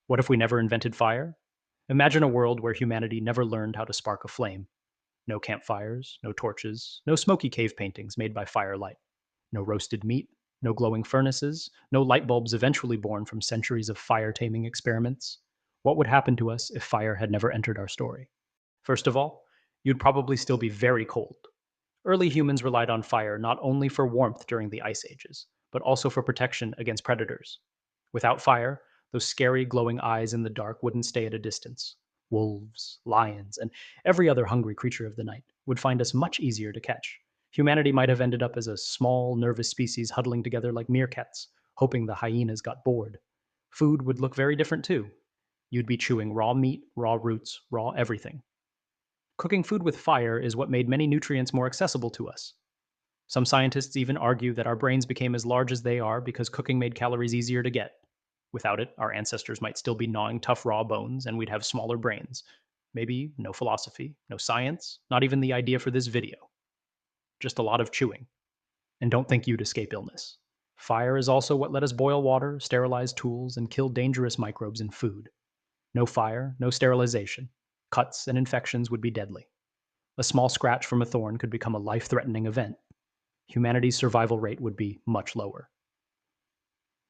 What if we never invented fire? Imagine a world where humanity never learned how to spark a flame. No campfires, no torches, no smoky cave paintings made by firelight, no roasted meat, no glowing furnaces, no light bulbs eventually born from centuries of fire taming experiments. What would happen to us if fire had never entered our story? First of all, you'd probably still be very cold. Early humans relied on fire not only for warmth during the ice ages, but also for protection against predators. Without fire, those scary glowing eyes in the dark wouldn't stay at a distance. Wolves, lions, and every other hungry creature of the night would find us much easier to catch. Humanity might have ended up as a small, nervous species huddling together like meerkats, hoping the hyenas got bored. Food would look very different too. You'd be chewing raw meat, raw roots, raw everything. Cooking food with fire is what made many nutrients more accessible to us. Some scientists even argue that our brains became as large as they are because cooking made calories easier to get. Without it, our ancestors might still be gnawing tough raw bones and we'd have smaller brains. Maybe no philosophy, no science, not even the idea for this video. Just a lot of chewing. And don't think you'd escape illness. Fire is also what let us boil water, sterilize tools, and kill dangerous microbes in food. No fire, no sterilization. Cuts and infections would be deadly. A small scratch from a thorn could become a life-threatening event. Humanity's survival rate would be much lower.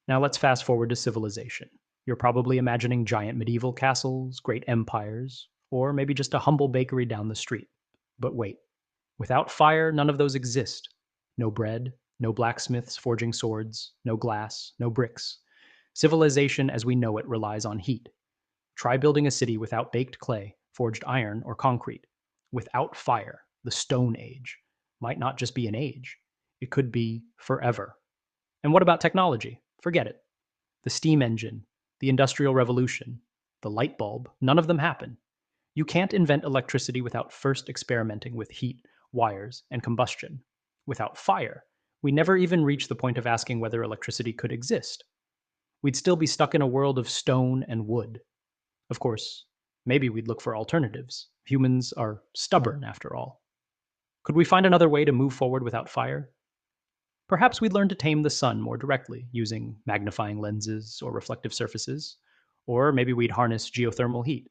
Now let's fast forward to civilization. You're probably imagining giant medieval castles, great empires, or maybe just a humble bakery down the street. But wait, without fire, none of those exist. No bread, no blacksmiths forging swords, no glass, no bricks. Civilization as we know it relies on heat. Try building a city without baked clay, forged iron, or concrete. Without fire, the Stone Age might not just be an age, it could be forever. And what about technology? Forget it. The steam engine, the Industrial Revolution, the light bulb, none of them happen. You can't invent electricity without first experimenting with heat, wires, and combustion. Without fire, we never even reach the point of asking whether electricity could exist. We'd still be stuck in a world of stone and wood. Of course, maybe we'd look for alternatives. Humans are stubborn, after all. Could we find another way to move forward without fire? Perhaps we'd learn to tame the sun more directly, using magnifying lenses or reflective surfaces. Or maybe we'd harness geothermal heat,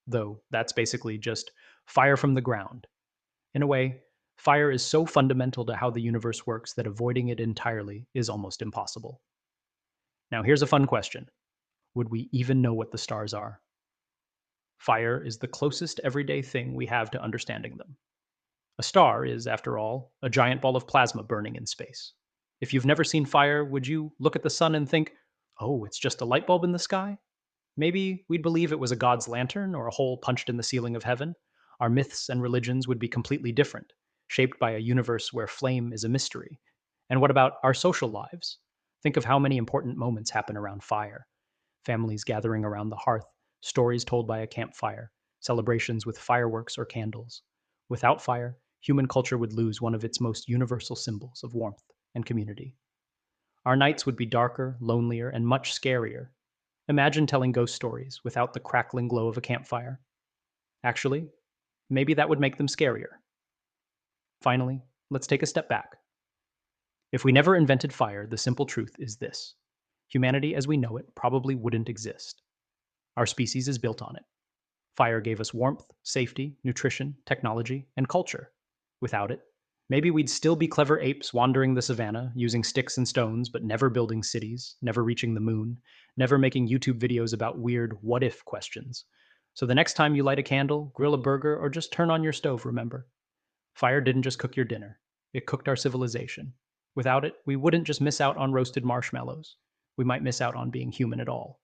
though that's basically just fire from the ground. In a way, fire is so fundamental to how the universe works that avoiding it entirely is almost impossible. Now, here's a fun question. Would we even know what the stars are? Fire is the closest everyday thing we have to understanding them. A star is, after all, a giant ball of plasma burning in space. If you've never seen fire, would you look at the sun and think, oh, it's just a light bulb in the sky? Maybe we'd believe it was a god's lantern or a hole punched in the ceiling of heaven. Our myths and religions would be completely different, shaped by a universe where flame is a mystery. And what about our social lives? Think of how many important moments happen around fire. Families gathering around the hearth, stories told by a campfire, celebrations with fireworks or candles. Without fire, human culture would lose one of its most universal symbols of warmth and community. Our nights would be darker, lonelier, and much scarier. Imagine telling ghost stories without the crackling glow of a campfire. Actually, maybe that would make them scarier. Finally, let's take a step back. If we never invented fire, the simple truth is this. Humanity as we know it probably wouldn't exist. Our species is built on it. Fire gave us warmth, safety, nutrition, technology, and culture. Without it, maybe we'd still be clever apes wandering the savannah, using sticks and stones, but never building cities, never reaching the moon, never making YouTube videos about weird what-if questions. So the next time you light a candle, grill a burger, or just turn on your stove, remember, fire didn't just cook your dinner. It cooked our civilization. Without it, we wouldn't just miss out on roasted marshmallows. We might miss out on being human at all.